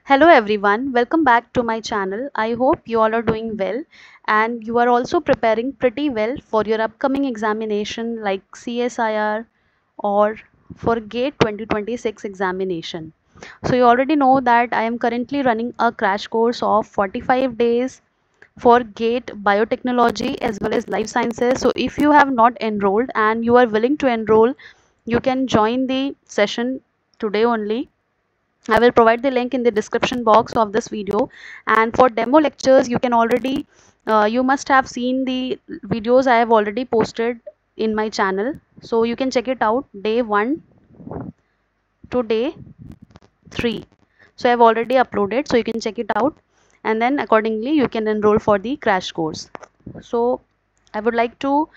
Hello everyone, welcome back to my channel. I hope you all are doing well and you are also preparing pretty well for your upcoming examination like CSIR or for GATE 2026 examination. So you already know that I am currently running a crash course of 45 days for GATE biotechnology as well as life sciences. So if you have not enrolled and you are willing to enroll, you can join the session today only. I will provide the link in the description box of this video. And for demo lectures, you can already, you must have seen the videos I have already posted in my channel. So you can check it out day 1 to day 3. So I have already uploaded, so you can check it out. And then accordingly, you can enroll for the crash course. So I would like to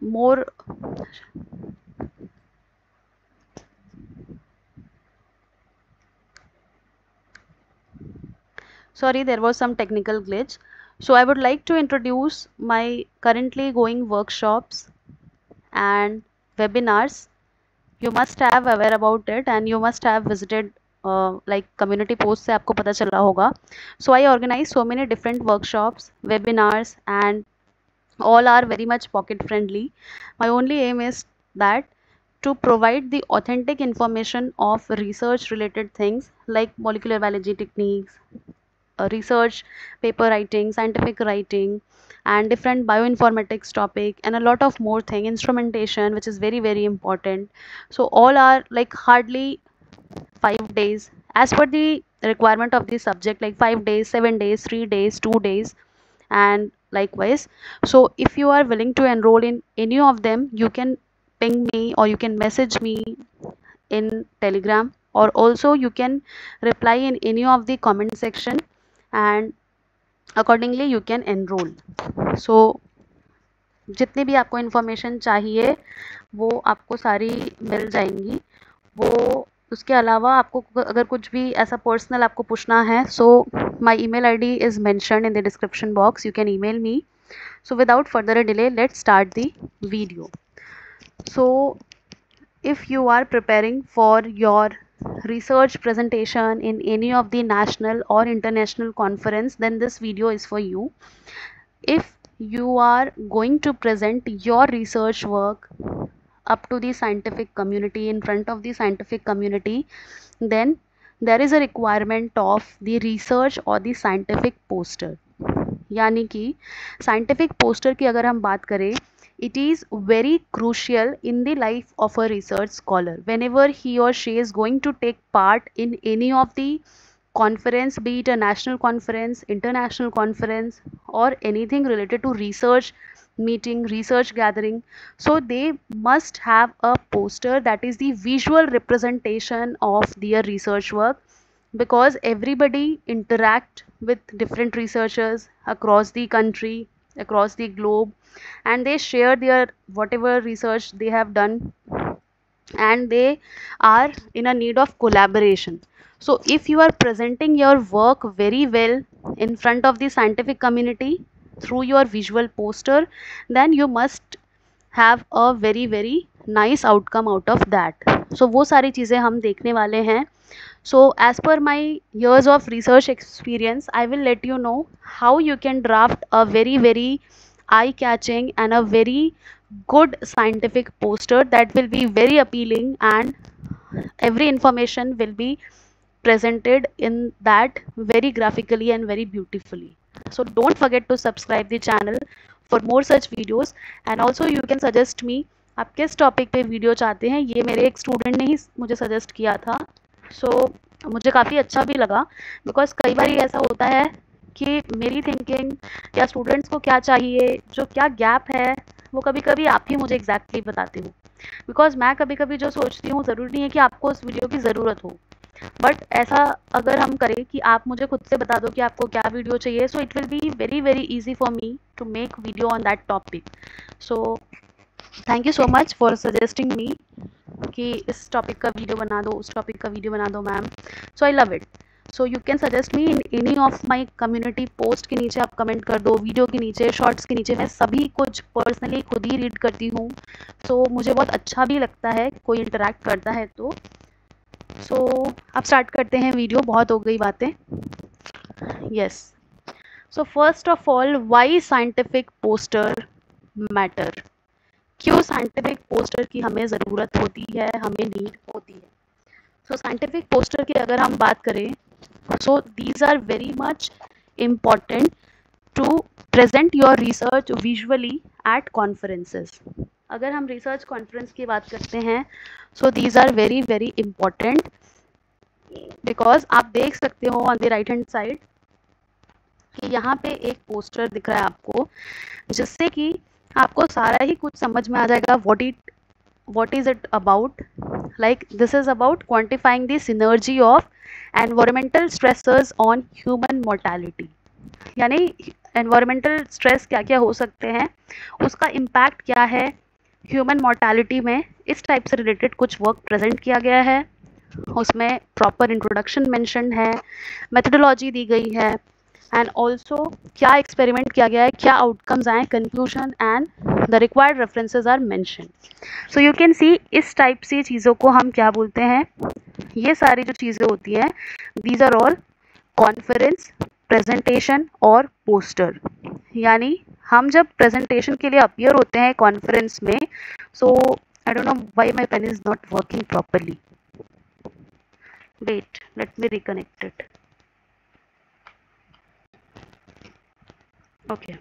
more sorry, there was some technical glitch. So I would like to introduce my currently going workshops and webinars. You must have aware about it and you must have visited like community post से आपको पता चला होगा. So I organize so many different workshops, webinars, and all are very much pocket friendly. My only aim is that to provide the authentic information of research related things like molecular biology techniques, research paper writing, scientific writing, and different bioinformatics topic, and a lot of more thing, instrumentation, which is very very important. So all are like hardly 5 days as per the requirement of the subject, like 5 days, 7 days, 3 days, 2 days, and likewise. So if you are willing to enroll in any of them, you can ping me or you can message me in Telegram, or also you can reply in any of the comment section, and accordingly you can enroll. So जितनी भी आपको information चाहिए वो आपको सारी मिल जाएंगी. वो उसके अलावा आपको अगर कुछ भी ऐसा पर्सनल आपको पूछना है, so my email ID is mentioned in the description box. You can email me. So without further delay, let's start the video. So if you are preparing for your research presentation in any of the national or international conference, then this video is for you. If you are going to present your research work up to the scientific community, in front of the scientific community, then there is a requirement of the research or the scientific poster. यानी कि scientific poster की अगर हम बात करें, it is very crucial in the life of a research scholar whenever he or she is going to take part in any of the conference, be it a national conference, international conference, or anything related to research meeting, research gathering. So they must have a poster that is the visual representation of their research work, because everybody interact with different researchers across the country, across the globe, and they share their whatever research they have done, and they are in a need of collaboration. So if you are presenting your work very well in front of the scientific community through your visual poster, then you must have a very very nice outcome out of that. So वो सारी चीज़ें हम देखने वाले हैं. So as per my years of research experience, I will let you know how you can draft a very very eye catching and a very good scientific poster that will be very appealing, and every information will be presented in that very graphically and very beautifully. So don't forget to subscribe the channel for more such videos, and also you can suggest me आप किस topic पे video चाहते हैं. ये मेरे एक student ने ही मुझे सजेस्ट किया था. सो मुझे काफ़ी अच्छा भी लगा, बिकॉज कई बार ऐसा होता है कि मेरी थिंकिंग या स्टूडेंट्स को क्या चाहिए, जो क्या गैप है, वो कभी कभी आप ही मुझे एग्जैक्टली बताते हो. बिकॉज मैं कभी कभी जो सोचती हूँ, ज़रूरी नहीं है कि आपको उस वीडियो की ज़रूरत हो, बट ऐसा अगर हम करें कि आप मुझे खुद से बता दो कि आपको क्या वीडियो चाहिए, so it will be very very easy for me to make video on that topic. So thank you so much for suggesting me कि इस टॉपिक का वीडियो बना दो, उस टॉपिक का वीडियो बना दो ma'am. So I love it. So you can suggest me in any of my community post. के नीचे आप कमेंट कर दो, वीडियो के नीचे, शॉर्ट्स के नीचे. मैं सभी कुछ पर्सनली खुद ही रीड करती हूँ. सो मुझे बहुत अच्छा भी लगता है कोई इंटरेक्ट करता है तो. सो अब स्टार्ट करते हैं वीडियो, बहुत हो गई बातें। Yes, so first of all, why scientific poster matter. क्यों साइंटिफिक पोस्टर की हमें ज़रूरत होती है, हमें नीड होती है। सो साइंटिफिक पोस्टर की अगर हम बात करें, so these are very much important to present your research visually at conferences. अगर हम रिसर्च कॉन्फ्रेंस की बात करते हैं, so these are very very important, because आप देख सकते हो on the right hand side कि यहाँ पे एक पोस्टर दिख रहा है आपको, जिससे कि आपको सारा ही कुछ समझ में आ जाएगा। what is it about, like this is about quantifying the synergy of environmental stressors on human mortality। यानी environmental stress क्या क्या हो सकते हैं, उसका impact क्या है ह्यूमन मोर्टैलिटी में, इस टाइप से रिलेटेड कुछ वर्क प्रेजेंट किया गया है। उसमें प्रॉपर इंट्रोडक्शन मेंशन है, मेथोडोलॉजी दी गई है, एंड ऑल्सो क्या एक्सपेरिमेंट किया गया है, क्या आउटकम्स आए, conclusion and the required references are mention. So you can see इस टाइप सी चीज़ों को हम क्या बोलते हैं, ये सारी जो चीज़ें होती हैं, these are all conference, presentation और पोस्टर। यानी हम जब प्रेजेंटेशन के लिए अपीयर होते हैं कॉन्फ्रेंस में, so I don't know why my pen is not working properly, wait let me reconnect it. Okay,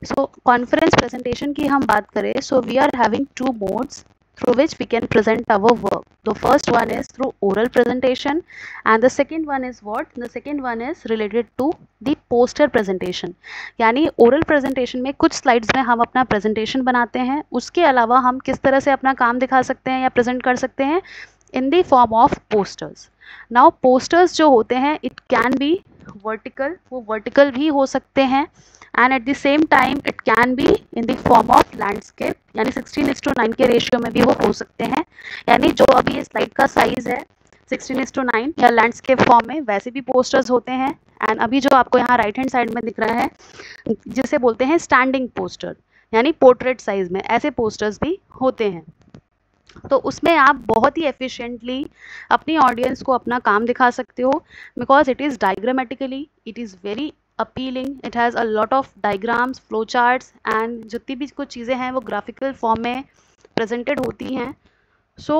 so conference presentation की हम बात करें, so we are having two modes through which we can present our work. The first one is through oral presentation and the second one is what? The second one is related to the poster presentation. यानी oral presentation में कुछ slides में हम अपना presentation बनाते हैं, उसके अलावा हम किस तरह से अपना काम दिखा सकते हैं या present कर सकते हैं in the form of posters. Now posters जो होते हैं, it can be vertical, वो vertical भी हो सकते हैं, and at the same time it can be in the form of landscape, यानी 16:9 के रेशियो में भी वो हो सकते हैं। यानी जो अभी ये स्लाइड का साइज है 16:9 या लैंडस्केप फॉर्म में, वैसे भी पोस्टर्स होते हैं। एंड अभी जो आपको यहाँ राइट हैंड साइड में दिख रहा है, जिसे बोलते हैं स्टैंडिंग पोस्टर, यानी पोर्ट्रेट साइज में, ऐसे पोस्टर्स भी होते हैं। तो उसमें आप बहुत ही एफिशिएंटली अपनी ऑडियंस को अपना काम दिखा सकते हो, because it is diagrammatically, it is very appealing, it has a lot of diagrams, flow charts and जितनी भी कुछ चीज़ें हैं वो ग्राफिकल फॉर्म में प्रेजेंटेड होती हैं। सो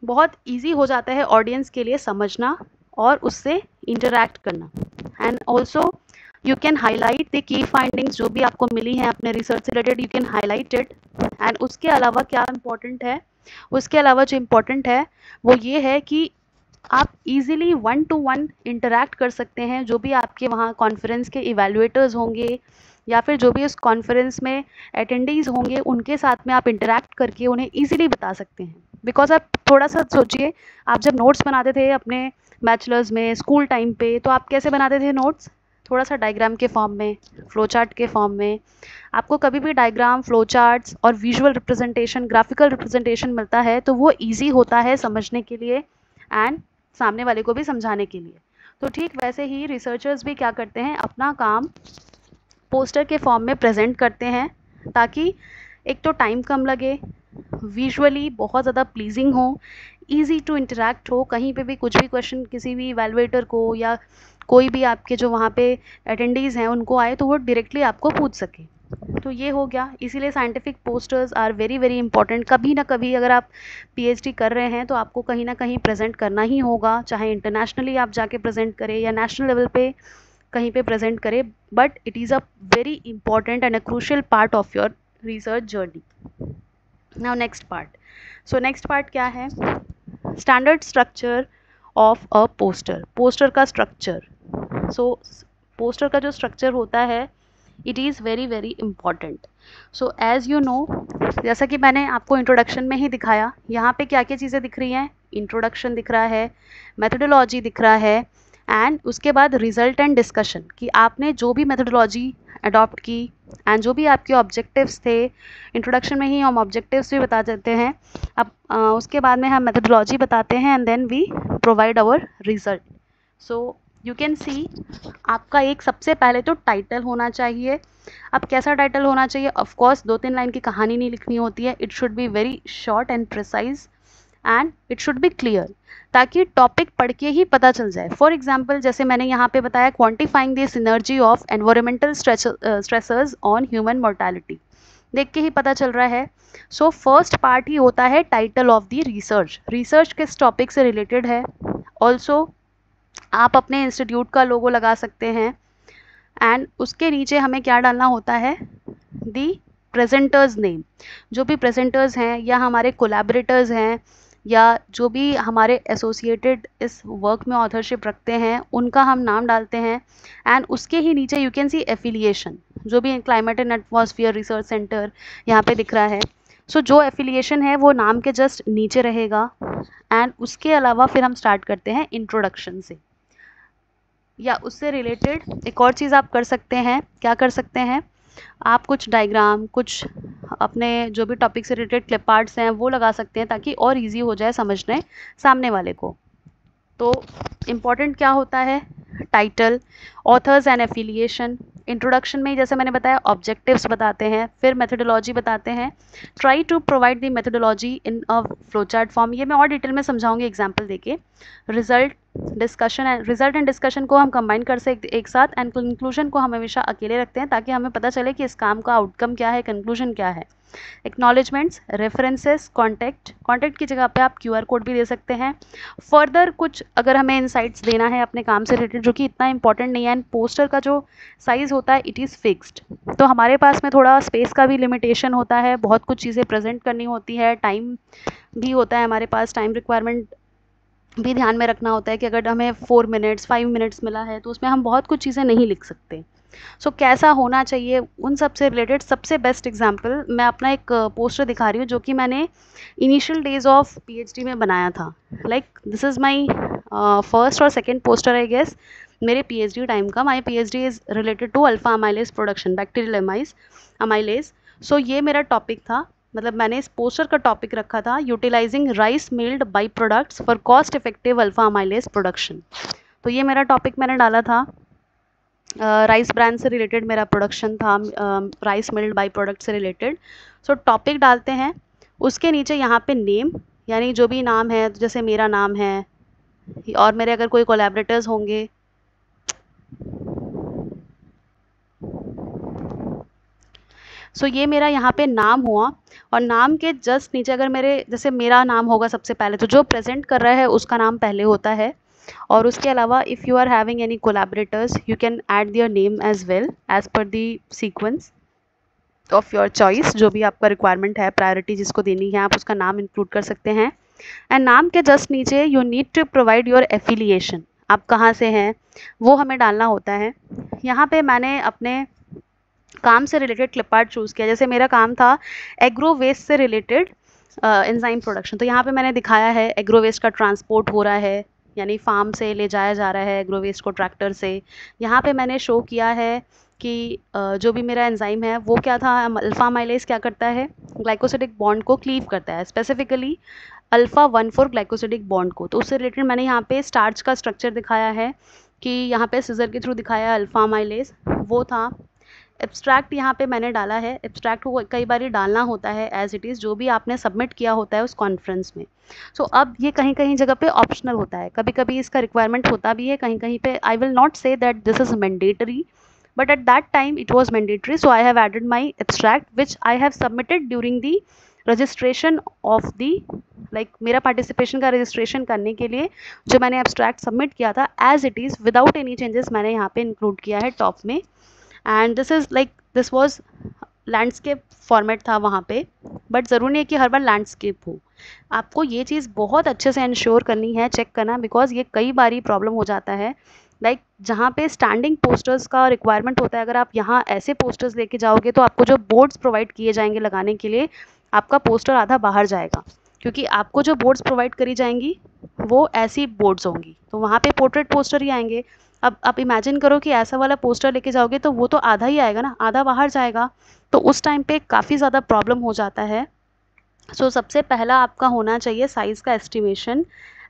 बहुत ईजी हो जाता है ऑडियंस के लिए समझना और उससे इंटरैक्ट करना। And also you can highlight the key findings जो भी आपको मिली हैं अपने रिसर्च से related, you can highlight it. And उसके अलावा क्या इम्पोर्टेंट है, उसके अलावा जो इम्पोर्टेंट है वो ये है कि आप इजीली 1-to-1 इंटरैक्ट कर सकते हैं जो भी आपके वहाँ कॉन्फ्रेंस के इवैल्यूएटर्स होंगे या फिर जो भी उस कॉन्फ्रेंस में अटेंडीज़ होंगे, उनके साथ में आप इंटरैक्ट करके उन्हें इजीली बता सकते हैं। बिकॉज आप थोड़ा सा सोचिए, आप जब नोट्स बनाते थे अपने बैचलर्स में, स्कूल टाइम पे, तो आप कैसे बनाते थे नोट्स? थोड़ा सा डायग्राम के फॉर्म में, फ्लो चार्ट के फॉर्म में। आपको कभी भी डायग्राम, फ्लो चार्ट्स और विजुअल रिप्रेजेंटेशन, ग्राफिकल रिप्रेजेंटेशन मिलता है तो वो ईजी होता है समझने के लिए एंड सामने वाले को भी समझाने के लिए। तो ठीक वैसे ही रिसर्चर्स भी क्या करते हैं, अपना काम पोस्टर के फॉर्म में प्रेजेंट करते हैं, ताकि एक तो टाइम कम लगे, विजुअली बहुत ज़्यादा प्लीजिंग हो, ईजी टू इंटरैक्ट हो, कहीं पे भी कुछ भी क्वेश्चन किसी भी इवैल्यूएटर को या कोई भी आपके जो वहाँ पे अटेंडीज़ हैं उनको आए तो वो डायरेक्टली आपको पूछ सके। तो ये हो गया, इसीलिए scientific posters are very very important. कभी ना कभी अगर आप पीएचडी कर रहे हैं तो आपको कहीं ना कहीं प्रेजेंट करना ही होगा, चाहे इंटरनेशनली आप जाके प्रेजेंट करें या नेशनल लेवल पे कहीं पे प्रेजेंट करें, but it is a very important and a crucial part of your research journey. Now next part, so next part क्या है, standard structure of a poster, poster का स्ट्रक्चर। सो poster का जो structure होता है it is very very important. So as you know, जैसा कि मैंने आपको इंट्रोडक्शन में ही दिखाया, यहाँ पे क्या क्या चीज़ें दिख रही हैं. इंट्रोडक्शन दिख रहा है, मेथोडोलॉजी दिख रहा है, एंड उसके बाद रिजल्ट एंड डिस्कशन कि आपने जो भी मेथोडोलॉजी अडॉप्ट की एंड जो भी आपके ऑब्जेक्टिव्स थे. इंट्रोडक्शन में ही हम ऑब्जेक्टिव्स भी बता देते हैं. अब उसके बाद में हम मेथोडोलॉजी बताते हैं and then we provide our result. So you can see, आपका एक सबसे पहले तो टाइटल होना चाहिए. अब कैसा टाइटल होना चाहिए? ऑफ कोर्स 2-3 लाइन की कहानी नहीं लिखनी होती है. It should be very short and precise and it should be clear, ताकि टॉपिक पढ़ के ही पता चल जाए. फॉर एग्जाम्पल, जैसे मैंने यहाँ पे बताया, quantifying the synergy of environmental stressors on human mortality, देख के ही पता चल रहा है. सो फर्स्ट पार्ट ही होता है title of the research. Research किस टॉपिक से रिलेटेड है. ऑल्सो आप अपने इंस्टीट्यूट का लोगो लगा सकते हैं एंड उसके नीचे हमें क्या डालना होता है, दी प्रेजेंटर्स नेम. जो भी प्रेजेंटर्स हैं या हमारे कोलैबोरेटर्स हैं या जो भी हमारे एसोसिएटेड इस वर्क में ऑथरशिप रखते हैं, उनका हम नाम डालते हैं. एंड उसके ही नीचे यू कैन सी एफिलिएशन, जो भी climate and atmosphere research centre यहाँ पे दिख रहा है. सो जो एफिलिएशन है वो नाम के जस्ट नीचे रहेगा. एंड उसके अलावा फिर हम स्टार्ट करते हैं इंट्रोडक्शन से, या उससे रिलेटेड एक और चीज़ आप कर सकते हैं. क्या कर सकते हैं? आप कुछ डायग्राम, कुछ अपने जो भी टॉपिक से रिलेटेड क्लिप आर्ट्स हैं वो लगा सकते हैं, ताकि और इजी हो जाए समझने सामने वाले को. तो इम्पॉर्टेंट क्या होता है? Title, authors and affiliation. Introduction में जैसे मैंने बताया ऑब्जेक्टिव्स बताते हैं, फिर मेथोडोलॉजी बताते हैं. Try to provide the methodology in a flow chart form. ये मैं और डिटेल में समझाऊंगी एग्जाम्पल देके. Result, discussion and result and discussion को हम कंबाइन कर सकते एक साथ, एंड कंक्लूजन को हम हमेशा अकेले रखते हैं, ताकि हमें पता चले कि इस काम का आउटकम क्या है, कंक्लूजन क्या है. एक्नॉलेजमेंट्स, रेफरेंसेस, कॉन्टैक्ट की जगह पे आप QR कोड भी दे सकते हैं. फर्दर कुछ अगर हमें इनसाइट्स देना है अपने काम से रिलेटेड, जो कि इतना इंपॉर्टेंट नहीं है, एंड पोस्टर का जो साइज़ होता है इट इज़ फिक्स्ड, तो हमारे पास में थोड़ा स्पेस का भी लिमिटेशन होता है. बहुत कुछ चीज़ें प्रेजेंट करनी होती है, टाइम भी होता है हमारे पास, टाइम रिक्वायरमेंट भी ध्यान में रखना होता है कि अगर हमें 4 मिनट्स 5 मिनट्स मिला है तो उसमें हम बहुत कुछ चीज़ें नहीं लिख सकते. सो कैसा होना चाहिए, उन सब से रिलेटेड सबसे बेस्ट एग्जांपल मैं अपना एक पोस्टर दिखा रही हूँ, जो कि मैंने इनिशियल डेज ऑफ PhD में बनाया था. Like this is my first और सेकेंड पोस्टर आई गेस मेरे PhD टाइम का. My PhD is related to alpha amylase production, bacterial amylase. So ये मेरा टॉपिक था, मतलब मैंने इस पोस्टर का टॉपिक रखा था, utilizing rice milled by products for cost effective alpha amylase production. तो ये मेरा टॉपिक मैंने डाला था. राइस ब्रांड से रिलेटेड मेरा प्रोडक्शन था, राइस मिल्ड बाई प्रोडक्ट से रिलेटेड. सो टॉपिक डालते हैं, उसके नीचे यहाँ पे नेम, यानी जो भी नाम है, जैसे मेरा नाम है और मेरे अगर कोई कोलैबोरेटर्स होंगे. सो ये मेरा यहाँ पे नाम हुआ, और नाम के जस्ट नीचे अगर मेरे जैसे मेरा नाम होगा सबसे पहले, तो जो प्रेजेंट कर रहा है उसका नाम पहले होता है. और उसके अलावा if you are having any collaborators you can add their name as well as per the sequence of your choice. जो भी आपका रिक्वायरमेंट है, प्रायोरिटी जिसको देनी है, आप उसका नाम इंक्लूड कर सकते हैं. एंड नाम के जस्ट नीचे you need to provide your affiliation, आप कहाँ से हैं वो हमें डालना होता है. यहाँ पे मैंने अपने काम से रिलेटेड क्लिप आर्ट चूज़ किया. जैसे मेरा काम था एग्रो वेस्ट से रिलेटेड एंजाइम प्रोडक्शन, तो यहाँ पे मैंने दिखाया है एग्रो वेस्ट का ट्रांसपोर्ट हो रहा है, यानी फार्म से ले जाया जा रहा है एग्रो वेस्ट को ट्रैक्टर से. यहाँ पे मैंने शो किया है कि जो भी मेरा एंजाइम है वो क्या था, अल्फा माइलेज क्या करता है, ग्लाइकोसिडिक बॉन्ड को क्लीव करता है, स्पेसिफिकली अल्फा 1,4 ग्लाइकोसिडिक बॉन्ड को. तो उससे रिलेटेड मैंने यहाँ पे स्टार्च का स्ट्रक्चर दिखाया है, कि यहाँ पे सीजर के थ्रू दिखाया है अल्फा माइलेज वो था. एब्स्ट्रैक्ट यहाँ पे मैंने डाला है. एब्स्ट्रैक्ट को कई बार डालना होता है एज इट इज़, जो भी आपने सबमिट किया होता है उस कॉन्फ्रेंस में. सो अब ये कहीं कहीं जगह पे ऑप्शनल होता है, कभी कभी इसका रिक्वायरमेंट होता भी है, कहीं कहीं पे I will not say that this is mandatory, but at that time it was mandatory, so I have added my abstract which I have submitted during the registration of the मेरा participation का registration करने के लिए जो मैंने abstract submit किया था as it is without any changes मैंने यहाँ पे इंक्लूड किया है टॉप में. And this was landscape format था वहाँ पे, बट ज़रूरी नहीं है कि हर बार लैंडस्केप हो. आपको ये चीज़ बहुत अच्छे से इंश्योर करनी है, चेक करना, बिकॉज ये कई बार प्रॉब्लम हो जाता है लाइक जहाँ पे स्टैंडिंग पोस्टर्स का रिक्वायरमेंट होता है, अगर आप यहाँ ऐसे पोस्टर्स लेके जाओगे तो आपको जो बोर्ड्स प्रोवाइड किए जाएंगे लगाने के लिए, आपका पोस्टर आधा बाहर जाएगा, क्योंकि आपको जो बोर्ड्स प्रोवाइड करी जाएंगी वो ऐसी बोर्ड्स होंगी, तो वहाँ पे पोर्ट्रेट पोस्टर ही आएंगे। अब आप इमेजिन करो कि ऐसा वाला पोस्टर लेके जाओगे तो वो तो आधा ही आएगा ना, आधा बाहर जाएगा, तो उस टाइम पे काफ़ी ज़्यादा प्रॉब्लम हो जाता है। सबसे पहला आपका होना चाहिए साइज़ का एस्टिमेशन,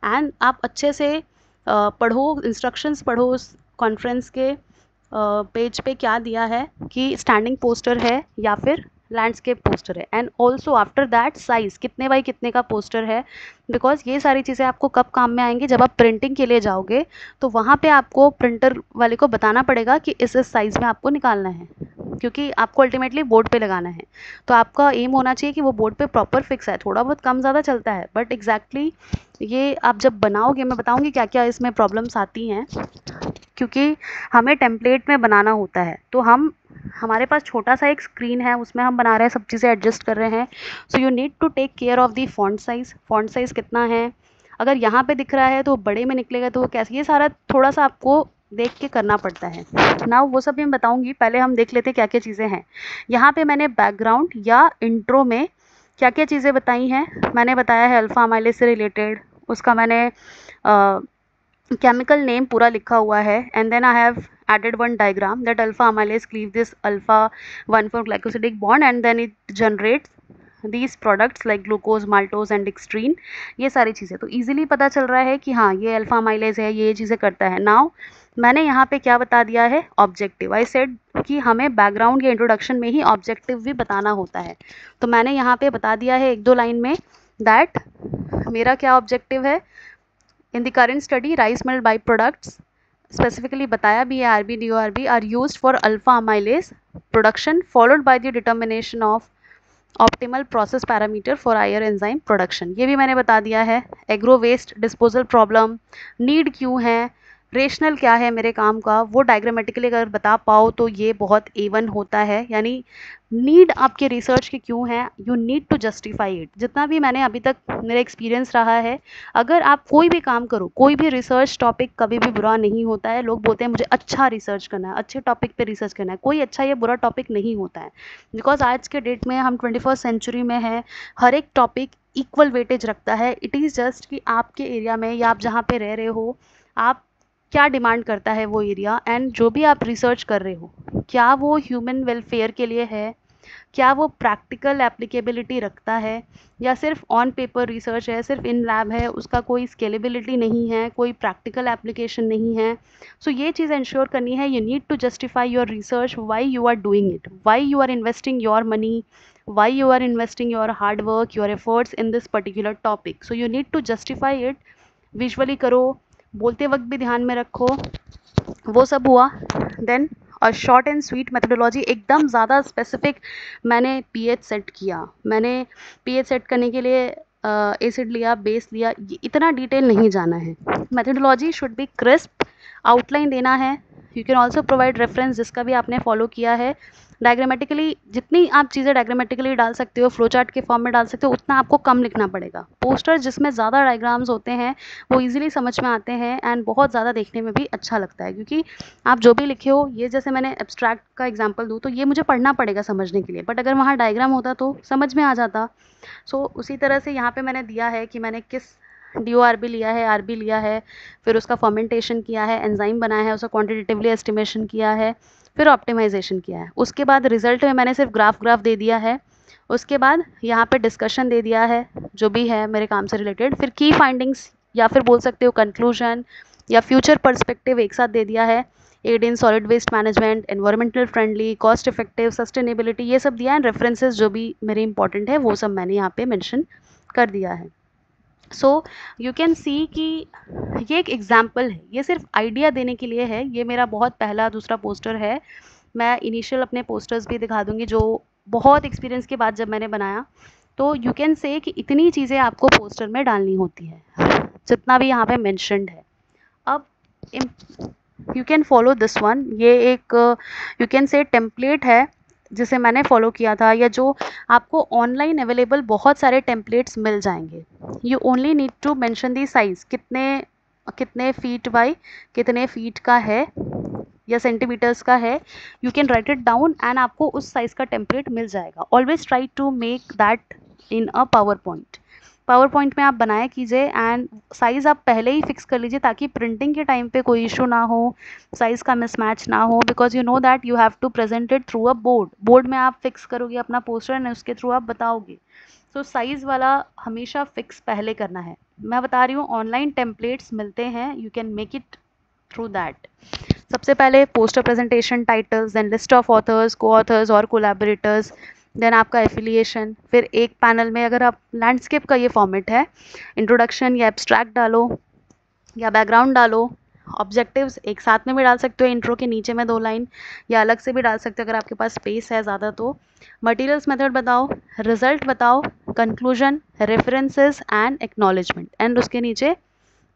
एंड आप अच्छे से पढ़ो, इंस्ट्रक्शंस पढ़ो उस कॉन्फ्रेंस के पेज पे क्या दिया है कि स्टैंडिंग पोस्टर है या फिर लैंडस्केप पोस्टर है, and also after that size कितने बाई कितने का पोस्टर है, बिकॉज ये सारी चीज़ें आपको कब काम में आएंगी, जब आप प्रिंटिंग के लिए जाओगे तो वहाँ पे आपको प्रिंटर वाले को बताना पड़ेगा कि इस साइज़ में आपको निकालना है, क्योंकि आपको अल्टीमेटली बोर्ड पे लगाना है। तो आपका एम होना चाहिए कि वो बोर्ड पे प्रॉपर फिक्स है, थोड़ा बहुत कम ज़्यादा चलता है, बट एग्जैक्टली ये आप जब बनाओगे, मैं बताऊँगी क्या क्या इसमें प्रॉब्लम्स आती हैं, क्योंकि हमें टेम्पलेट में बनाना होता है, तो हमारे पास छोटा सा एक स्क्रीन है, उसमें हम बना रहे हैं, सब चीज़ें एडजस्ट कर रहे हैं। So you need to take care of the font size कितना है, अगर यहाँ पे दिख रहा है तो बड़े में निकलेगा तो वो कैसे, ये सारा थोड़ा सा आपको देख के करना पड़ता है ना, वो सब मैं बताऊँगी। पहले हम देख लेते हैं क्या क्या चीज़ें हैं। यहाँ पे मैंने बैकग्राउंड या इंट्रो में क्या क्या चीज़ें बताई हैं, मैंने बताया है अल्फ़ा अमाइलेज से रिलेटेड, उसका मैंने केमिकल नेम पूरा लिखा हुआ है, and then I have added one diagram that alpha amylase cleave this alpha 1,4 glycosidic bond and then it generates these products like glucose, maltose and dextrine। ये सारी चीज़ें तो इजीली पता चल रहा है कि हाँ ये अल्फा अमाइलेज है, ये चीज़ें करता है। नाउ मैंने यहाँ पे क्या बता दिया है, ऑब्जेक्टिव। आई सेड कि हमें बैकग्राउंड या इंट्रोडक्शन में ही ऑब्जेक्टिव भी बताना होता है, तो मैंने यहाँ पे बता दिया है एक दो लाइन में दैट मेरा क्या ऑब्जेक्टिव है। In the current study rice mill by products specifically बताया भी है, RB DORB are used for alpha amylase production followed by the determination of optimal process parameter for higher enzyme production, ये भी मैंने बता दिया है। Agro waste disposal problem, need क्यों है, रेशनल क्या है मेरे काम का, वो डायग्रामेटिकली अगर बता पाओ तो ये बहुत A1 होता है। यानी नीड आपके रिसर्च के क्यों है, you need to justify it. जितना भी मैंने अभी तक मेरा एक्सपीरियंस रहा है, अगर आप कोई भी काम करो, कोई भी रिसर्च टॉपिक कभी भी बुरा नहीं होता है। लोग बोलते हैं मुझे अच्छा रिसर्च करना है, अच्छे टॉपिक पे रिसर्च करना है, कोई अच्छा या बुरा टॉपिक नहीं होता है, बिकॉज आज के डेट में हम 21st सेंचुरी में है, हर एक टॉपिक इक्वल वेटेज रखता है। इट इज़ जस्ट कि आपके एरिया में या आप जहाँ पे रह रहे हो, आप क्या डिमांड करता है वो एरिया, एंड जो भी आप रिसर्च कर रहे हो क्या वो ह्यूमन वेलफेयर के लिए है, क्या वो प्रैक्टिकल एप्लीकेबिलिटी रखता है, या सिर्फ ऑन पेपर रिसर्च है, सिर्फ इन लैब है, उसका कोई स्केलेबिलिटी नहीं है, कोई प्रैक्टिकल एप्लीकेशन नहीं है। सो ये चीज़ इंश्योर करनी है। You need to justify your research, why you are doing it, why you are investing your money, why you are investing your hard work, your efforts in this particular topic, so you need to justify it। Visually करो, बोलते वक्त भी ध्यान में रखो, वो सब हुआ। देन और शॉर्ट एंड स्वीट मेथोडोलॉजी, एकदम ज़्यादा स्पेसिफिक मैंने पीएच सेट किया। मैंने पीएच सेट करने के लिए एसिड लिया, बेस लिया, इतना डिटेल नहीं जाना है। Methodology should be crisp, outline देना है। You can also provide reference जिसका भी आपने फॉलो किया है। डायग्रामेटिकली जितनी आप चीज़ें डायग्रामेटिकली डाल सकते हो, फ्लो चार्ट के फॉर्म में डाल सकते हो, उतना आपको कम लिखना पड़ेगा। पोस्टर जिसमें ज़्यादा डायग्राम्स होते हैं वो इजीली समझ में आते हैं, एंड बहुत ज़्यादा देखने में भी अच्छा लगता है, क्योंकि आप जो भी लिखे हो, ये जैसे मैंने एब्स्ट्रैक्ट का एग्जांपल दूँ तो ये मुझे पढ़ना पड़ेगा समझने के लिए, बट अगर वहाँ डायग्राम होता तो समझ में आ जाता। उसी तरह से यहाँ पे मैंने दिया है कि मैंने किस DORB लिया है, RB लिया है, फिर उसका फर्मेंटेशन किया है, एंजाइम बनाया है, उसका क्वांटिटेटिवली एस्टिमेशन किया है, फिर ऑप्टिमाइजेशन किया है। उसके बाद रिजल्ट में मैंने सिर्फ ग्राफ दे दिया है। उसके बाद यहाँ पे डिस्कशन दे दिया है जो भी है मेरे काम से रिलेटेड, फिर की फाइंडिंग्स या फिर बोल सकते हो कंक्लूजन या फ्यूचर पर्सपेक्टिव एक साथ दे दिया है। Aid in solid waste management, environmental friendly, cost effective, sustainability, ये सब दिया है। रेफरेंसेस जो भी मेरे इंपॉर्टेंट है वो सब मैंने यहाँ पे मेंशन कर दिया है। सो यू कैन सी कि ये एक एग्जाम्पल है, ये सिर्फ आइडिया देने के लिए है। ये मेरा बहुत पहला दूसरा पोस्टर है। मैं इनिशियल अपने पोस्टर्स भी दिखा दूंगी जो बहुत एक्सपीरियंस के बाद जब मैंने बनाया। तो यू कैन से कि इतनी चीज़ें आपको पोस्टर में डालनी होती है जितना भी यहाँ पे मेंशन्ड है। अब you can follow this one, ये एक यू कैन से टेम्पलेट है जिसे मैंने फॉलो किया था, या जो आपको ऑनलाइन अवेलेबल बहुत सारे टेम्पलेट्स मिल जाएंगे। You only need to mention the size, कितने कितने फीट बाई कितने फीट का है या सेंटीमीटर्स का है, you can write it down and आपको उस साइज़ का टेम्पलेट मिल जाएगा। Always try to make that in a power point. Power point में आप बनाया कीजिए एंड साइज़ आप पहले ही फिक्स कर लीजिए ताकि प्रिंटिंग के टाइम पे कोई इशू ना हो, साइज़ का मिसमैच ना हो, because you know that you have to present it through a board में आप फिक्स करोगे अपना पोस्टर एंड उसके थ्रू आप बताओगे। सो साइज़ वाला हमेशा फिक्स पहले करना है। मैं बता रही हूँ ऑनलाइन टेम्पलेट्स मिलते हैं, you can make it through that. सबसे पहले poster presentation, titles, then list of authors, co authors और कोलैबोरेटर्स, देन आपका एफिलिएशन। फिर एक पैनल में अगर आप लैंडस्केप का ये फॉर्मेट है, इंट्रोडक्शन या एब्स्ट्रैक्ट डालो या बैकग्राउंड डालो। ऑब्जेक्टिव्स एक साथ में भी डाल सकते हो, इंट्रो के नीचे में 2 लाइन, या अलग से भी डाल सकते हो अगर आपके पास स्पेस है ज़्यादा तो। मटेरियल्स मेथड बताओ, रिजल्ट बताओ, conclusion, references and acknowledgement, and उसके नीचे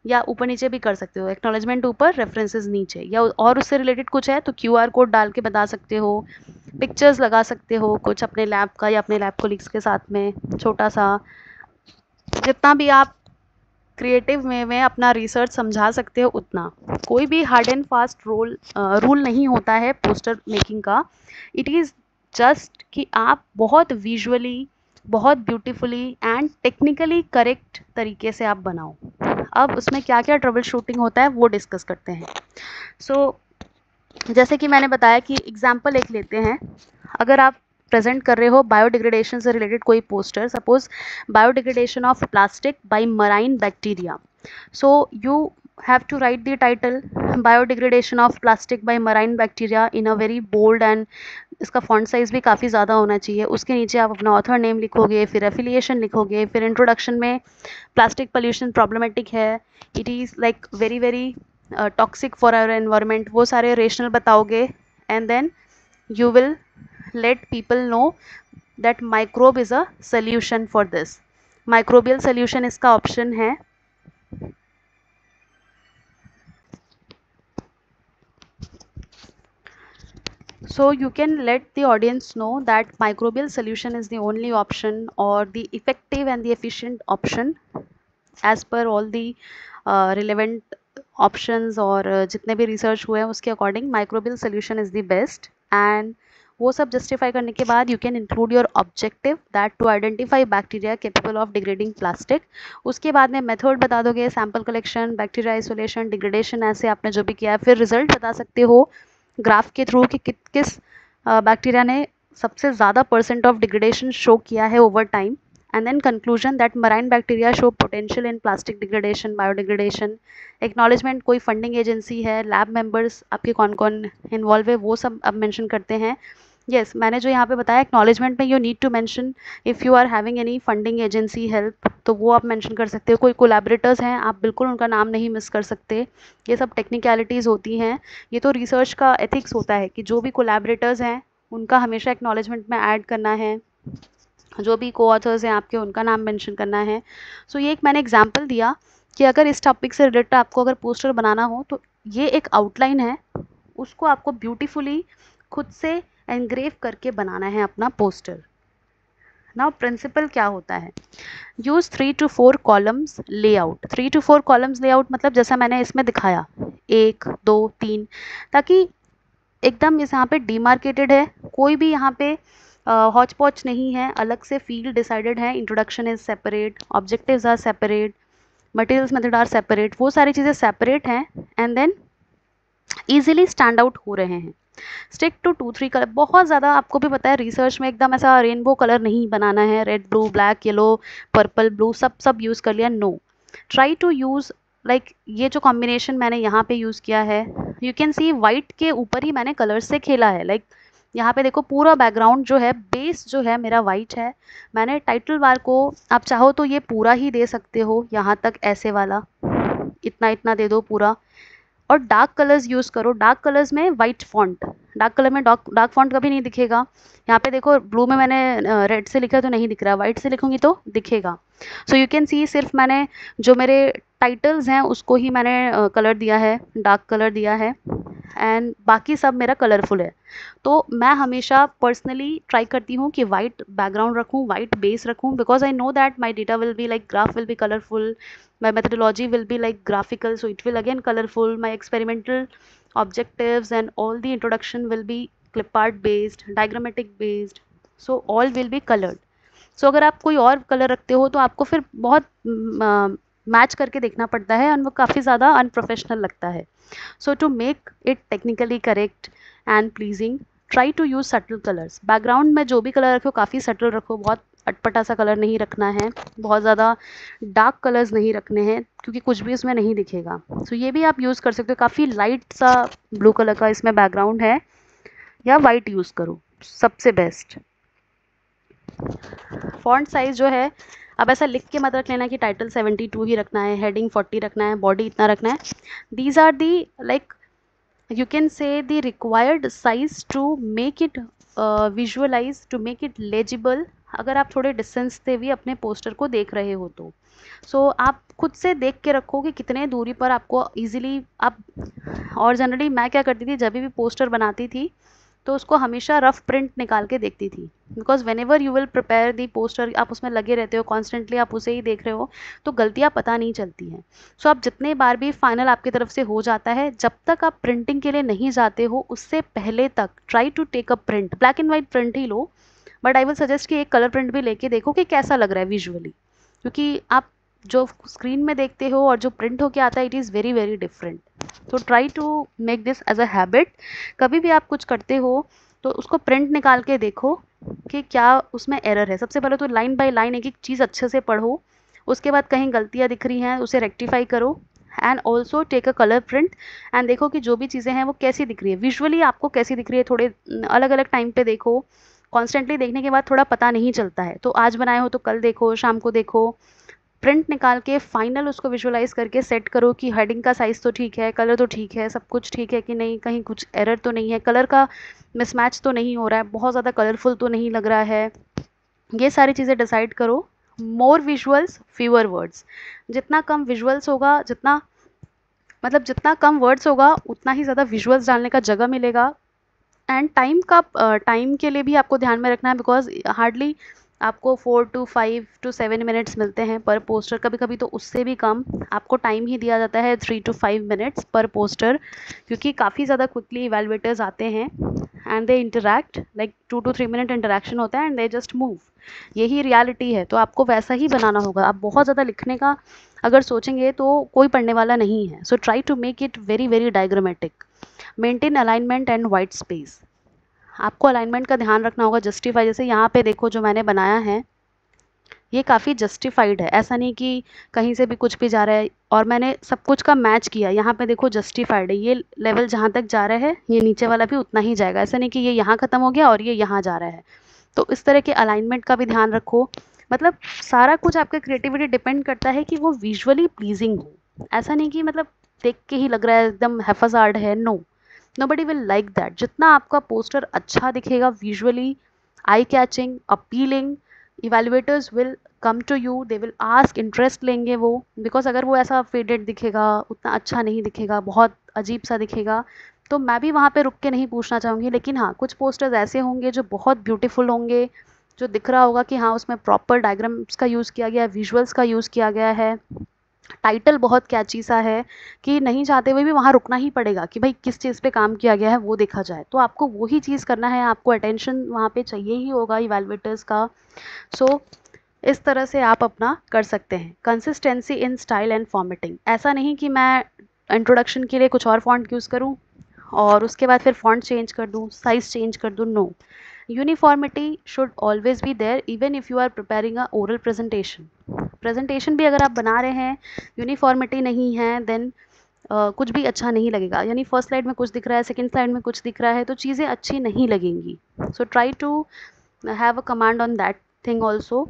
या ऊपर नीचे भी कर सकते हो, एक्नॉलेजमेंट ऊपर, रेफरेंसेस नीचे, या और उससे रिलेटेड कुछ है तो क्यूआर कोड डाल के बता सकते हो, पिक्चर्स लगा सकते हो कुछ अपने लैब का या अपने लैब कोलिग्स के साथ में छोटा सा, जितना भी आप क्रिएटिव में अपना रिसर्च समझा सकते हो उतना। कोई भी हार्ड एंड फास्ट रूल नहीं होता है पोस्टर मेकिंग का। इट इज़ जस्ट कि आप बहुत विजुअली, बहुत ब्यूटीफुली एंड टेक्निकली करेक्ट तरीके से आप बनाओ। अब उसमें क्या क्या ट्रबल शूटिंग होता है वो डिस्कस करते हैं। जैसे कि मैंने बताया कि एग्जाम्पल एक लेते हैं। अगर आप प्रेजेंट कर रहे हो बायोडिग्रेडेशन से रिलेटेड कोई poster, suppose biodegradation of plastic by marine bacteria, so you have to write the title biodegradation of plastic by marine bacteria in a very bold, and इसका फॉन्ट साइज भी काफ़ी ज़्यादा होना चाहिए। उसके नीचे आप अपना ऑथर नेम लिखोगे, फिर एफिलिएशन लिखोगे, फिर इंट्रोडक्शन में प्लास्टिक पोल्यूशन प्रॉब्लमेटिक है, it is like very very toxic for our environment, वो सारे रेशनल बताओगे, and then you will let people know that microbe is a solution for this. Microbial solution इसका option है। So you can let the audience know that microbial solution is the only option or the effective and the efficient option as per all the relevant options, और जितने भी research हुए हैं उसके according microbial solution is the best. And वो सब justify करने के बाद you can include your objective that to identify bacteria capable of degrading plastic. उसके बाद में मेथड बता दोगे, sample collection, bacteria isolation, degradation, ऐसे आपने जो भी किया है। फिर रिजल्ट बता सकते हो ग्राफ के थ्रू कि किस बैक्टीरिया ने सबसे ज़्यादा % ऑफ डिग्रेडेशन शो किया है over time, and then conclusion that marine bacteria show potential in plastic degradation, biodegradation, acknowledgement, कोई फंडिंग एजेंसी है, लैब मेंबर्स आपके कौन कौन इन्वॉल्व है वो सब अब मेंशन करते हैं। यस, मैंने जो यहाँ पे बताया एक्नॉलेजमेंट में you need to mention if you are having any funding agency help, तो वो आप मेंशन कर सकते हो। कोई कोलैबोरेटर्स हैं, आप बिल्कुल उनका नाम नहीं मिस कर सकते। ये सब टेक्निकलिटीज़ होती हैं, ये तो रिसर्च का एथिक्स होता है कि जो भी कोलैबोरेटर्स हैं उनका हमेशा एक्नॉलेजमेंट में ऐड करना है, जो भी को ऑथर्स हैं आपके उनका नाम मेंशन करना है। सो ये एक मैंने एग्जांपल दिया कि अगर इस टॉपिक से रिलेटेड आपको अगर पोस्टर बनाना हो तो ये एक आउटलाइन है, उसको आपको ब्यूटीफुली खुद से एनग्रेव करके बनाना है अपना पोस्टर। नाउ प्रिंसिपल क्या होता है, use 3 to 4 columns layout. 3 to 4 columns layout मतलब जैसा मैंने इसमें दिखाया 1 2 3, ताकि एकदम इस यहाँ पे डिमार्केटेड है, कोई भी यहाँ पे हॉच पॉच नहीं है, अलग से फील्ड डिसाइडेड है। Introduction is separate, objectives are separate, materials method are separate, वो सारी चीज़ें सेपरेट हैं and then easily stand out हो रहे हैं। स्टिक टू 2-3 कलर, बहुत ज़्यादा आपको भी पता है रिसर्च में एकदम ऐसा रेनबो कलर नहीं बनाना है, red blue black yellow purple blue सब यूज़ कर लिया, no. Try to use like ये जो कॉम्बिनेशन मैंने यहाँ पे यूज़ किया है, यू कैन सी वाइट के ऊपर ही मैंने कलर्स से खेला है। लाइक यहाँ पे देखो पूरा बैकग्राउंड जो है, बेस जो है मेरा वाइट है। मैंने टाइटल बार को आप चाहो तो ये पूरा ही दे सकते हो, यहाँ तक ऐसे वाला इतना इतना दे दो पूरा, और डार्क कलर्स यूज़ करो। डार्क कलर्स में वाइट फॉन्ट, डार्क कलर में डार्क फॉन्ट कभी नहीं दिखेगा। यहाँ पे देखो ब्लू में मैंने रेड से लिखा तो नहीं दिख रहा, वाइट से लिखूंगी तो दिखेगा। सो यू कैन सी सिर्फ मैंने जो मेरे टाइटल्स हैं उसको ही मैंने कलर दिया है, डार्क कलर दिया है। एंड बाकी सब मेरा कलरफुल है। तो मैं हमेशा पर्सनली ट्राई करती हूँ कि वाइट बैकग्राउंड रखूँ, वाइट बेस रखूँ, because I know that my data will be like graph will be colourful, my methodology will be like graphical, so it will again colorful, my experimental objectives and all the introduction will be clip art based, diagrammatic based, so all will be colored. So अगर आप कोई और colour रखते हो तो आपको फिर बहुत मैच करके देखना पड़ता है और वो काफ़ी ज़्यादा अनप्रोफेशनल लगता है. So to make it technically correct and pleasing, try to use subtle colours. Background में जो भी कलर रखो काफ़ी सटल रखो, बहुत अटपटा सा कलर नहीं रखना है, बहुत ज़्यादा डार्क कलर्स नहीं रखने हैं क्योंकि कुछ भी उसमें नहीं दिखेगा. सो ये भी आप यूज़ कर सकते हो. काफ़ी लाइट सा ब्लू कलर का इसमें बैकग्राउंड है, या वाइट यूज़ करो, सबसे बेस्ट. फॉन्ट साइज़ जो है, अब ऐसा लिख के मत रख लेना कि टाइटल 72 ही रखना है, हेडिंग 40 रखना है, बॉडी इतना रखना है. These are the like you can say the required size to make it visualize, to make it legible. अगर आप थोड़े डिस्टेंस से भी अपने पोस्टर को देख रहे हो तो आप खुद से देख के रखो कि कितने दूरी पर आपको इजीली आप. और जनरली मैं क्या करती थी, जब भी पोस्टर बनाती थी तो उसको हमेशा रफ प्रिंट निकाल के देखती थी, because when ever you will prepare the poster, आप उसमें लगे रहते हो कॉन्स्टेंटली, आप उसे ही देख रहे हो तो गलतियाँ पता नहीं चलती हैं. सो आप जितने बार भी फाइनल आपकी तरफ से हो जाता है, जब तक आप प्रिंटिंग के लिए नहीं जाते हो उससे पहले तक try to take a print. Black and white print ही लो, बट आई विल सजेस्ट कि एक कलर प्रिंट भी लेके देखो कि कैसा लग रहा है विजुअली, क्योंकि आप जो स्क्रीन में देखते हो और जो प्रिंट होके आता है it is very very different. तो try to make this as a habit. कभी भी आप कुछ करते हो तो उसको प्रिंट निकाल के देखो कि क्या उसमें एरर है. सबसे पहले तो लाइन बाय लाइन एक एक चीज़ अच्छे से पढ़ो, उसके बाद कहीं गलतियाँ दिख रही हैं उसे रेक्टिफाई करो, and also take a colour print and देखो कि जो भी चीज़ें हैं वो कैसी दिख रही है विजुअली, आपको कैसी दिख रही है. थोड़े अलग अलग टाइम पे देखो, कॉन्स्टेंटली देखने के बाद थोड़ा पता नहीं चलता है, तो आज बनाए हो तो कल देखो, शाम को देखो, प्रिंट निकाल के फाइनल उसको विजुअलाइज करके सेट करो कि हेडिंग का साइज़ तो ठीक है, कलर तो ठीक है, सब कुछ ठीक है कि नहीं, कहीं कुछ एरर तो नहीं है, कलर का मिसमैच तो नहीं हो रहा है, बहुत ज़्यादा कलरफुल तो नहीं लग रहा है. ये सारी चीज़ें डिसाइड करो. मोर विजुअल्स फ्यूअर वर्ड्स. जितना कम विजुअल्स होगा, जितना मतलब जितना कम वर्ड्स होगा उतना ही ज़्यादा विजुअल्स डालने का जगह मिलेगा. एंड टाइम के लिए भी आपको ध्यान में रखना है, बिकॉज हार्डली आपको 4 to 5 to 7 मिनट्स मिलते हैं पर पोस्टर, कभी कभी तो उससे भी कम आपको टाइम ही दिया जाता है, 3 to 5 मिनट्स पर पोस्टर, क्योंकि काफ़ी ज़्यादा क्विकली इवेलुएटर्स आते हैं and they interact, like 2 to 3 minute interaction होता है एंड दे जस्ट मूव. यही रियलिटी है, तो आपको वैसा ही बनाना होगा. आप बहुत ज़्यादा लिखने का अगर सोचेंगे तो कोई पढ़ने वाला नहीं है. So try to make it very very diagrammatic. Maintain alignment and white space. आपको अलाइनमेंट का ध्यान रखना होगा. जस्टिफाई, जैसे यहाँ पे देखो जो मैंने बनाया है ये काफ़ी जस्टिफाइड है, ऐसा नहीं कि कहीं से भी कुछ भी जा रहा है, और मैंने सब कुछ का मैच किया. यहाँ पे देखो जस्टिफाइड है, ये लेवल जहाँ तक जा रहा है ये नीचे वाला भी उतना ही जाएगा, ऐसा नहीं कि ये यहाँ ख़त्म हो गया और ये यहाँ जा रहा है. तो इस तरह के अलाइनमेंट का भी ध्यान रखो. मतलब सारा कुछ आपका क्रिएटिविटी डिपेंड करता है कि वो विजुअली प्लीजिंग हो. ऐसा नहीं कि मतलब देख के ही लग रहा है एकदम हैफाजार्ड है, no, nobody will like that. जितना आपका पोस्टर अच्छा दिखेगा visually, eye catching, appealing, evaluators will come to you, they will ask, interest लेंगे वो. बिकॉज अगर वो ऐसा फेडेड दिखेगा, उतना अच्छा नहीं दिखेगा, बहुत अजीब सा दिखेगा, तो मैं भी वहाँ पे रुक के नहीं पूछना चाहूँगी. लेकिन हाँ, कुछ पोस्टर्स ऐसे होंगे जो बहुत ब्यूटीफुल होंगे, जो दिख रहा होगा कि हाँ उसमें प्रॉपर डायग्राम्स का यूज़ किया गया है, विजुअल्स का यूज़ किया गया है, टाइटल बहुत कैची सा है कि नहीं चाहते हुए भी वहाँ रुकना ही पड़ेगा कि भाई किस चीज़ पे काम किया गया है वो देखा जाए. तो आपको वही चीज़ करना है, आपको अटेंशन वहाँ पे चाहिए ही होगा इवैल्यूएटर्स का. सो इस तरह से आप अपना कर सकते हैं. Consistency in style and formatting. ऐसा नहीं कि मैं इंट्रोडक्शन के लिए कुछ और फॉन्ट यूज़ करूँ और उसके बाद फिर फॉन्ट चेंज कर दूँ, साइज़ चेंज कर दूँ, no. Uniformity should always be there even if you are preparing a oral presentation भी अगर आप बना रहे हैं, यूनिफॉर्मिटी नहीं है, देन कुछ भी अच्छा नहीं लगेगा. यानी फर्स्ट स्लाइड में कुछ दिख रहा है, सेकंड स्लाइड में कुछ दिख रहा है, तो चीज़ें अच्छी नहीं लगेंगी. So try to have a command on that thing also.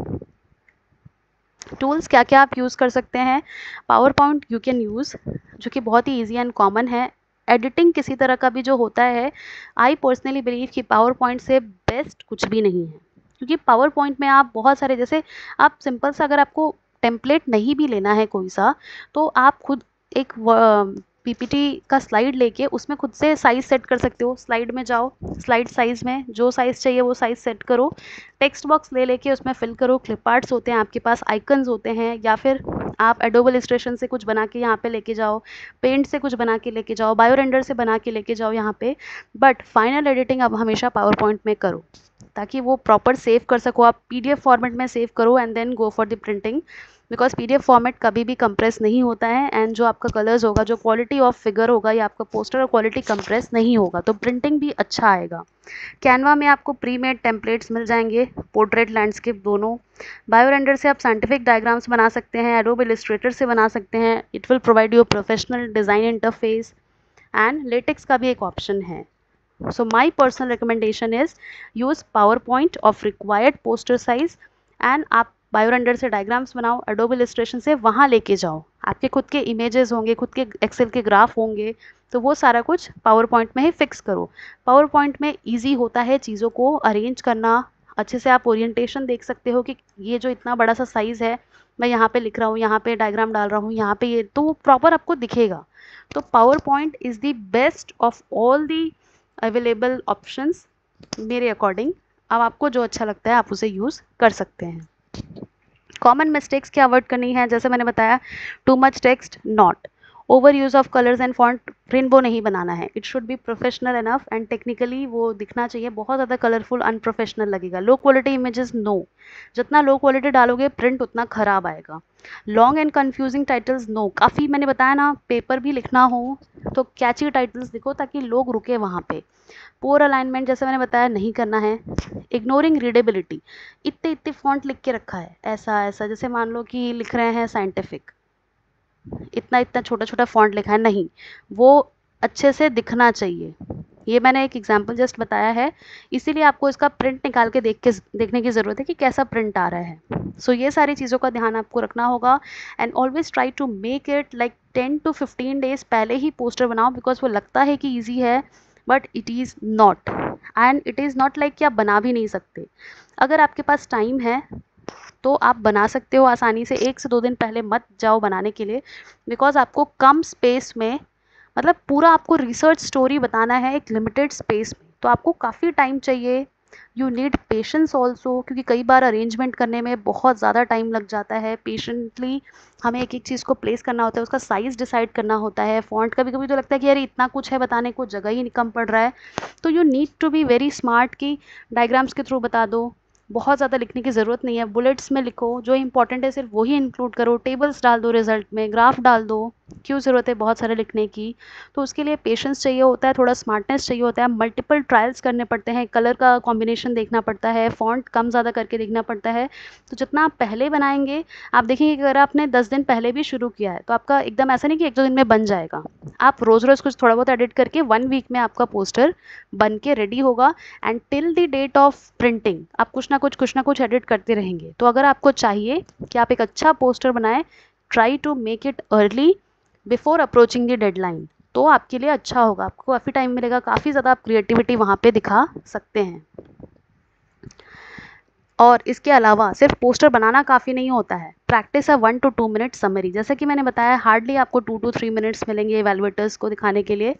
Tools क्या क्या आप यूज़ कर सकते हैं. PowerPoint you can use, जो कि बहुत ही ईजी एंड कॉमन है. एडिटिंग किसी तरह का भी जो होता है, आई पर्सनली बिलीव कि पावर पॉइंट से बेस्ट कुछ भी नहीं है, क्योंकि पावर पॉइंट में आप बहुत सारे, जैसे आप सिंपल सा, अगर आपको टेम्पलेट नहीं भी लेना है कोई सा, तो आप खुद एक पीपीटी का स्लाइड लेके उसमें खुद से साइज़ सेट कर सकते हो। स्लाइड में जाओ, स्लाइड साइज़ में जो साइज़ चाहिए वो साइज़ सेट करो, टेक्स्ट बॉक्स ले लेके उसमें फिल करो, क्लिप आर्ट्स होते हैं आपके पास, आइकन्स होते हैं, या फिर आप एडोब इलस्ट्रेशन से कुछ बना के यहाँ पे लेके जाओ, पेंट से कुछ बना के लेके जाओ, बायो रेंडर से बना के लेके जाओ यहाँ पे। बट फाइनल एडिटिंग अब हमेशा पावर पॉइंट में करो, ताकि वो प्रॉपर सेव कर सको। आप पीडीएफ फॉर्मेट में सेव करो and then go for the printing, because PDF format कभी भी कंप्रेस नहीं होता है, एंड जो आपका कलर्स होगा, जो क्वालिटी ऑफ फिगर होगा या आपका पोस्टर और क्वालिटी कंप्रेस नहीं होगा, तो प्रिंटिंग भी अच्छा आएगा। कैनवा में आपको प्री मेड टेम्पलेट्स मिल जाएंगे, पोर्ट्रेट लैंडस्केप दोनों। बायो रेंडर से आप साइंटिफिक डायग्राम्स बना सकते हैं, एडोब इलस्ट्रेटर से बना सकते हैं, it will provide you professional design interface, and latex का भी एक ऑप्शन है। So my personal recommendation is use PowerPoint of required poster size, and आप बायो रेंडर से डायग्राम्स बनाओ, एडोब इलस्ट्रेशन से वहाँ लेके जाओ, आपके खुद के इमेजेस होंगे, खुद के एक्सेल के ग्राफ होंगे, तो वो सारा कुछ पावर पॉइंट में ही फिक्स करो। पावर पॉइंट में ईजी होता है चीज़ों को अरेंज करना, अच्छे से आप ओरिएंटेशन देख सकते हो कि ये जो इतना बड़ा सा साइज़ है, मैं यहाँ पे लिख रहा हूँ, यहाँ पे डायग्राम डाल रहा हूँ, यहाँ पे ये, तो वो प्रॉपर आपको दिखेगा। तो power point is the best of all the available options मेरे अकॉर्डिंग। अब आपको जो अच्छा लगता है आप उसे यूज़ कर सकते हैं। कॉमन मिस्टेक्स क्या अवॉइड करनी है, जैसे मैंने बताया, too much text not, over use of colours and font, rainbow नहीं बनाना है, it should be professional enough and technically वो दिखना चाहिए, बहुत ज़्यादा कलरफुल अनप्रोफेशनल लगेगा। लो क्वालिटी इमेजेस नो, जितना लो क्वालिटी डालोगे प्रिंट उतना ख़राब आएगा। Long and confusing titles no, काफ़ी मैंने बताया ना, पेपर भी लिखना हो तो कैची टाइटल्स लिखो ताकि लोग रुके वहाँ पे। पोर अलाइनमेंट जैसे मैंने बताया नहीं करना है। इग्नोरिंग रीडेबिलिटी, इतने इतने फॉन्ट लिख के रखा है, ऐसा ऐसा, जैसे मान लो कि लिख रहे हैं साइंटिफिक, इतना इतना छोटा छोटा फॉन्ट लिखा है, नहीं, वो अच्छे से दिखना चाहिए। ये मैंने एक एग्जांपल जस्ट बताया है, इसीलिए आपको इसका प्रिंट निकाल के देखने की ज़रूरत है कि कैसा प्रिंट आ रहा है। सो ये सारी चीज़ों का ध्यान आपको रखना होगा, and always try to make it like 10 to 15 days पहले ही पोस्टर बनाओ, बिकॉज वो लगता है कि ईजी है but it is not, and it is not like कि आप बना भी नहीं सकते। अगर आपके पास टाइम है तो आप बना सकते हो आसानी से, 1 से 2 दिन पहले मत जाओ बनाने के लिए, बिकॉज आपको कम स्पेस में, मतलब पूरा आपको रिसर्च स्टोरी बताना है एक लिमिटेड स्पेस में, तो आपको काफ़ी टाइम चाहिए। यू नीड पेशेंस ऑल्सो, क्योंकि कई बार अरेंजमेंट करने में बहुत ज़्यादा टाइम लग जाता है। पेशेंटली हमें एक एक चीज़ को प्लेस करना होता है, उसका साइज़ डिसाइड करना होता है, फॉन्ट कभी कभी तो लगता है कि यार इतना कुछ है बताने को, जगह ही कम पड़ रहा है। तो you need to be very smart कि डायग्राम्स के थ्रू बता दो, बहुत ज़्यादा लिखने की ज़रूरत नहीं है, बुलेट्स में लिखो, जो इंपॉर्टेंट है सिर्फ वही इंक्लूड करो, टेबल्स डाल दो रिजल्ट में, ग्राफ डाल दो, क्यों ज़रूरत है बहुत सारे लिखने की। तो उसके लिए पेशेंस चाहिए होता है, थोड़ा स्मार्टनेस चाहिए होता है, मल्टीपल ट्रायल्स करने पड़ते हैं, कलर का कॉम्बिनेशन देखना पड़ता है, फॉन्ट कम ज़्यादा करके देखना पड़ता है। तो जितना आप पहले बनाएंगे, आप देखेंगे कि अगर आपने 10 दिन पहले भी शुरू किया है तो आपका एकदम ऐसा नहीं कि 1-2 दिन में बन जाएगा, आप रोज़ रोज़ कुछ थोड़ा बहुत एडिट करके 1 वीक में आपका पोस्टर बन के रेडी होगा, and till the date of printing आप कुछ ना कुछ एडिट करते रहेंगे। तो अगर आपको चाहिए कि आप एक अच्छा पोस्टर बनाएं, try to make it early before approaching the deadline, तो आपके लिए अच्छा होगा, आपको काफ़ी टाइम मिलेगा, काफ़ी ज़्यादा आप क्रिएटिविटी वहाँ पे दिखा सकते हैं। और इसके अलावा सिर्फ पोस्टर बनाना काफ़ी नहीं होता है, प्रैक्टिस है 1 to 2 मिनट समरी, जैसा कि मैंने बताया हार्डली आपको 2 to 3 मिनट्स मिलेंगे इवैल्यूएटर्स को दिखाने के लिए।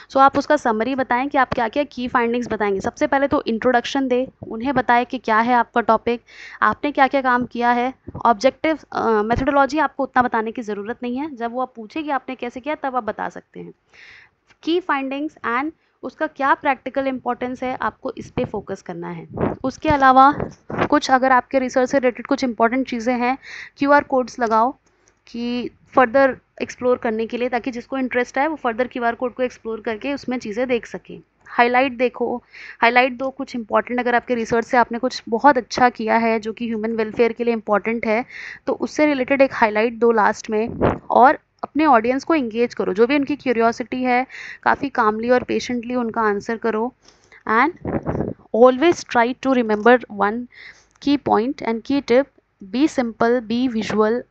सो आप उसका समरी बताएं कि आप क्या क्या की फाइंडिंग्स बताएंगे। सबसे पहले तो इंट्रोडक्शन दे, उन्हें बताएं कि क्या है आपका टॉपिक, आपने क्या क्या काम किया है। ऑब्जेक्टिव मेथडोलॉजी आपको उतना बताने की ज़रूरत नहीं है, जब वो आप पूछे कि आपने कैसे किया तब आप बता सकते हैं। की फाइंडिंग्स एंड उसका क्या प्रैक्टिकल इंपॉर्टेंस है, आपको इस पे फोकस करना है। उसके अलावा कुछ अगर आपके रिसर्च से रिलेटेड कुछ इंपॉर्टेंट चीज़ें हैं, क्यूआर कोड्स लगाओ कि फर्दर एक्सप्लोर करने के लिए, ताकि जिसको इंटरेस्ट है वो फर्दर क्यूआर कोड को एक्सप्लोर करके उसमें चीज़ें देख सके। हाईलाइट देखो, हाईलाइट दो कुछ इंपॉर्टेंट, अगर आपके रिसर्च से आपने कुछ बहुत अच्छा किया है जो कि ह्यूमन वेलफेयर के लिए इंपॉर्टेंट है, तो उससे रिलेटेड एक हाईलाइट दो लास्ट में, और अपने ऑडियंस को इंगेज करो, जो भी उनकी क्यूरियोसिटी है काफ़ी कामली और पेशेंटली उनका आंसर करो। And always try to remember one key point and key tip, be simple, be visual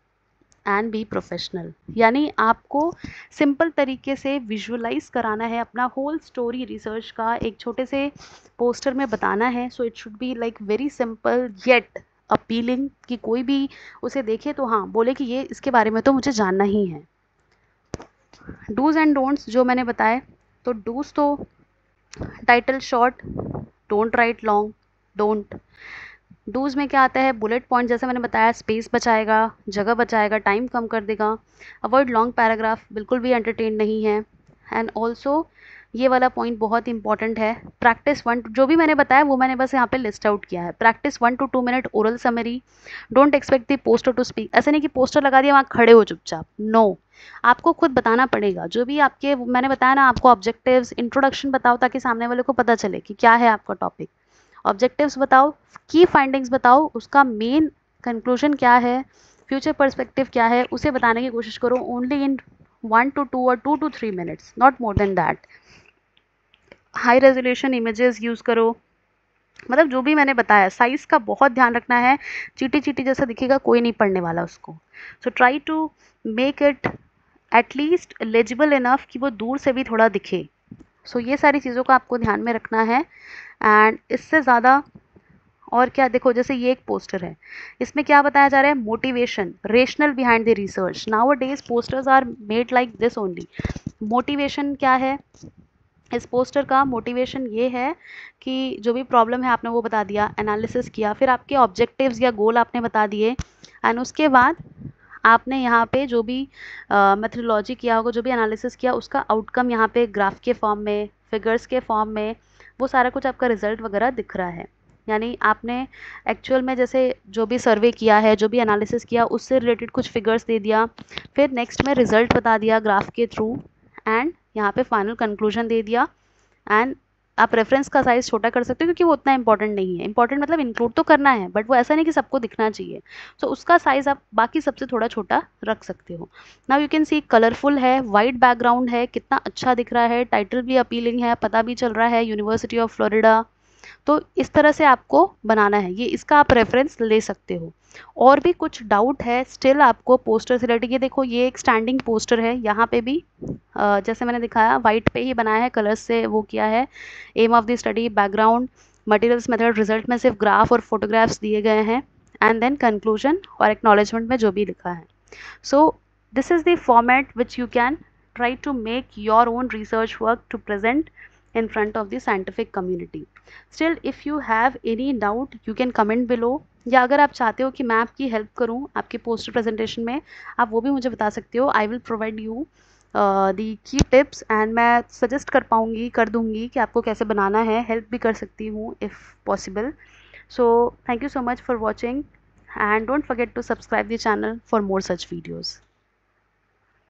and be professional, यानी आपको सिंपल तरीके से विजुअलाइज कराना है, अपना होल स्टोरी रिसर्च का एक छोटे से पोस्टर में बताना है। So it should be like very simple yet appealing, कि कोई भी उसे देखे तो हाँ बोले कि ये इसके बारे में तो मुझे जानना ही है। डूज एंड डोंट्स जो मैंने बताए, तो डूज तो title short, don't write long, don't. Do's में क्या आता है, बुलेट पॉइंट जैसे मैंने बताया, स्पेस बचाएगा, जगह बचाएगा, टाइम कम कर देगा। अवॉइड लॉन्ग पैराग्राफ, बिल्कुल भी एंटरटेन नहीं है। एंड ऑल्सो ये वाला पॉइंट बहुत इंपॉर्टेंट है, प्रैक्टिस जो भी मैंने बताया वो मैंने बस यहाँ पे लिस्ट आउट किया है। Practice 1 to 2 minute oral summary. Don't expect the poster to speak, ऐसे नहीं कि पोस्टर लगा दिया वहाँ खड़े हो चुपचाप, नो आपको खुद बताना पड़ेगा। जो भी आपके मैंने बताया ना, आपको ऑब्जेक्टिव्स, इंट्रोडक्शन बताओ ताकि सामने वाले को पता चले कि क्या है आपका टॉपिक। ऑब्जेक्टिव्स बताओ, की फाइंडिंग्स बताओ, उसका मेन कंक्लूजन क्या है, फ्यूचर पर्सपेक्टिव क्या है, उसे बताने की कोशिश करो। ओनली इन 1 to 2 और 2 to 3 minutes, not more than that. High resolution images use करो, मतलब जो भी मैंने बताया। साइज का बहुत ध्यान रखना है, चीटी चीटी जैसा दिखेगा कोई नहीं पढ़ने वाला उसको। So try to make it at least legible enough कि वो दूर से भी थोड़ा दिखे। सो ये सारी चीज़ों का आपको ध्यान में रखना है। एंड इससे ज़्यादा और क्या, देखो जैसे ये एक पोस्टर है, इसमें क्या बताया जा रहा है, motivation, rationale behind the research. Nowadays posters are made like this only. Motivation क्या है इस पोस्टर का, मोटिवेशन ये है कि जो भी प्रॉब्लम है आपने वो बता दिया, एनालिसिस किया, फिर आपके ऑब्जेक्टिव्स या गोल आपने बता दिए। एंड उसके बाद आपने यहाँ पे जो भी मेथोडोलॉजी किया होगा, जो भी एनालिसिस किया, उसका आउटकम यहाँ पे ग्राफ के फॉर्म में, फिगर्स के फॉर्म में, वो सारा कुछ आपका रिजल्ट वगैरह दिख रहा है। यानी आपने एक्चुअल में जैसे जो भी सर्वे किया है, जो भी एनालिसिस किया, उससे रिलेटेड कुछ फिगर्स दे दिया, फिर नेक्स्ट में रिजल्ट बता दिया ग्राफ के थ्रू, एंड यहाँ पे फाइनल कंक्लूजन दे दिया। एंड आप रेफरेंस का साइज़ छोटा कर सकते हो क्योंकि वो उतना इंपॉर्टेंट नहीं है। इंपॉर्टेंट मतलब इंक्लूड तो करना है, बट वो ऐसा नहीं कि सबको दिखना चाहिए। सो उसका साइज़ आप बाकी सबसे थोड़ा छोटा रख सकते हो। Now you can C colourful है, वाइट बैकग्राउंड है, कितना अच्छा दिख रहा है, टाइटल भी अपीलिंग है, पता भी चल रहा है यूनिवर्सिटी ऑफ फ्लोरिडा। तो इस तरह से आपको बनाना है, ये इसका आप रेफरेंस ले सकते हो। और भी कुछ डाउट है स्टिल आपको पोस्टर से रिलेटेड, ये देखो ये एक स्टैंडिंग पोस्टर है, यहाँ पे भी जैसे मैंने दिखाया वाइट पे ही बनाया है, कलर्स से वो किया है। Aim of the study, background, materials, method, result में सिर्फ ग्राफ और फोटोग्राफ्स दिए गए हैं, एंड देन कंक्लूजन और एक्नॉलेजमेंट में जो भी लिखा है। So this is the format which you can try to make your own research work to present in front of the scientific community. Still, if you have any doubt, you can comment below. या अगर आप चाहते हो कि मैं आपकी help करूं आपके पोस्टर प्रेजेंटेशन में, आप वो भी मुझे बता सकते हो। आई विल प्रोवाइड यू दी की टिप्स, एंड मैं सजेस्ट कर दूंगी कि आपको कैसे बनाना है, हेल्प भी कर सकती हूँ if possible. So thank you so much for watching, and don't forget to subscribe the channel for more such videos.